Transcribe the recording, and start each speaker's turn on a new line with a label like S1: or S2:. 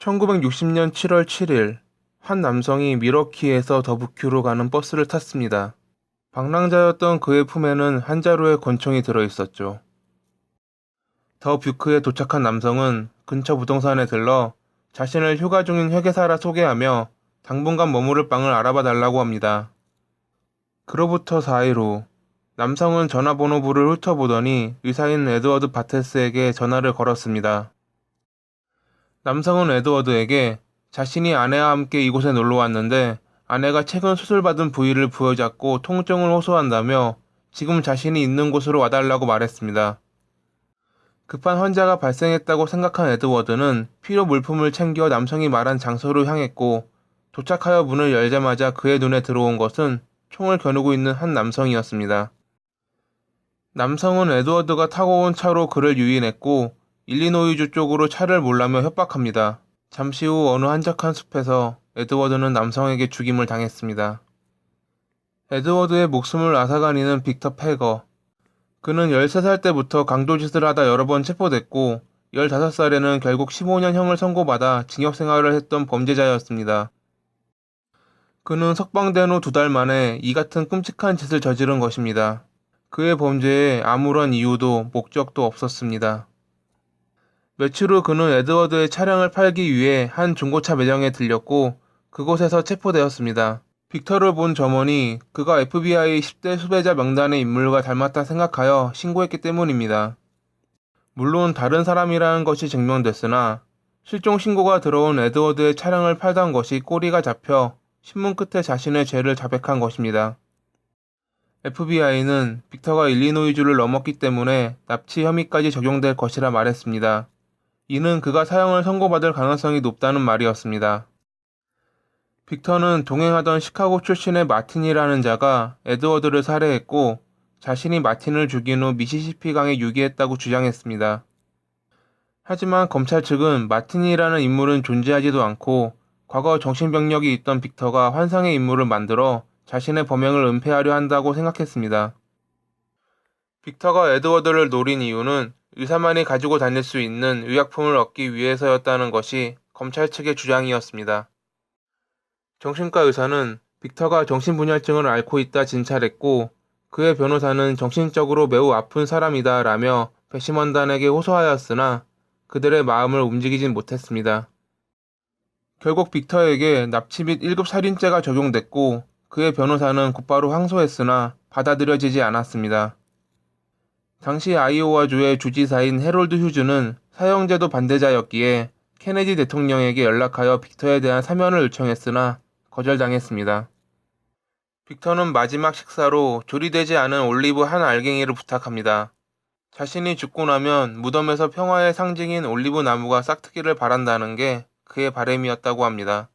S1: 1960년 7월 7일, 한 남성이 밀워키에서 더부큐로 가는 버스를 탔습니다. 방랑자였던 그의 품에는 한 자루의 권총이 들어있었죠. 더뷰크에 도착한 남성은 근처 부동산에 들러 자신을 휴가 중인 회계사라 소개하며 당분간 머무를 방을 알아봐 달라고 합니다. 그로부터 4일 후, 남성은 전화번호부를 훑어보더니 의사인 에드워드 바테스에게 전화를 걸었습니다. 남성은 에드워드에게 자신이 아내와 함께 이곳에 놀러 왔는데 아내가 최근 수술받은 부위를 부여잡고 통증을 호소한다며 지금 자신이 있는 곳으로 와달라고 말했습니다. 급한 환자가 발생했다고 생각한 에드워드는 필요 물품을 챙겨 남성이 말한 장소로 향했고, 도착하여 문을 열자마자 그의 눈에 들어온 것은 총을 겨누고 있는 한 남성이었습니다. 남성은 에드워드가 타고 온 차로 그를 유인했고 일리노이주 쪽으로 차를 몰라며 협박합니다. 잠시 후 어느 한적한 숲에서 에드워드는 남성에게 죽임을 당했습니다. 에드워드의 목숨을 앗아가니는 빅터 패거. 그는 13살 때부터 강도짓을 하다 여러 번 체포됐고 15살에는 결국 15년형을 선고받아 징역 생활을 했던 범죄자였습니다. 그는 석방된 후 2달 만에 이 같은 끔찍한 짓을 저지른 것입니다. 그의 범죄에 아무런 이유도 목적도 없었습니다. 며칠 후 그는 에드워드의 차량을 팔기 위해 한 중고차 매장에 들렸고 그곳에서 체포되었습니다. 빅터를 본 점원이 그가 FBI 10대 수배자 명단의 인물과 닮았다 생각하여 신고했기 때문입니다. 물론 다른 사람이라는 것이 증명됐으나 실종 신고가 들어온 에드워드의 차량을 팔던 것이 꼬리가 잡혀 신문 끝에 자신의 죄를 자백한 것입니다. FBI는 빅터가 일리노이주를 넘었기 때문에 납치 혐의까지 적용될 것이라 말했습니다. 이는 그가 사형을 선고받을 가능성이 높다는 말이었습니다. 빅터는 동행하던 시카고 출신의 마틴이라는 자가 에드워드를 살해했고 자신이 마틴을 죽인 후 미시시피 강에 유기했다고 주장했습니다. 하지만 검찰 측은 마틴이라는 인물은 존재하지도 않고 과거 정신병력이 있던 빅터가 환상의 인물을 만들어 자신의 범행을 은폐하려 한다고 생각했습니다. 빅터가 에드워드를 노린 이유는 의사만이 가지고 다닐 수 있는 의약품을 얻기 위해서였다는 것이 검찰 측의 주장이었습니다. 정신과 의사는 빅터가 정신분열증을 앓고 있다 진찰했고 그의 변호사는 정신적으로 매우 아픈 사람이다 라며 배심원단에게 호소하였으나 그들의 마음을 움직이진 못했습니다. 결국 빅터에게 납치 및 1급 살인죄가 적용됐고 그의 변호사는 곧바로 항소했으나 받아들여지지 않았습니다. 당시 아이오와주의 주지사인 해롤드 휴즈는 사형제도 반대자였기에 케네디 대통령에게 연락하여 빅터에 대한 사면을 요청했으나 거절당했습니다. 빅터는 마지막 식사로 조리되지 않은 올리브 한 알갱이를 부탁합니다. 자신이 죽고 나면 무덤에서 평화의 상징인 올리브 나무가 싹트기를 바란다는 게 그의 바람이었다고 합니다.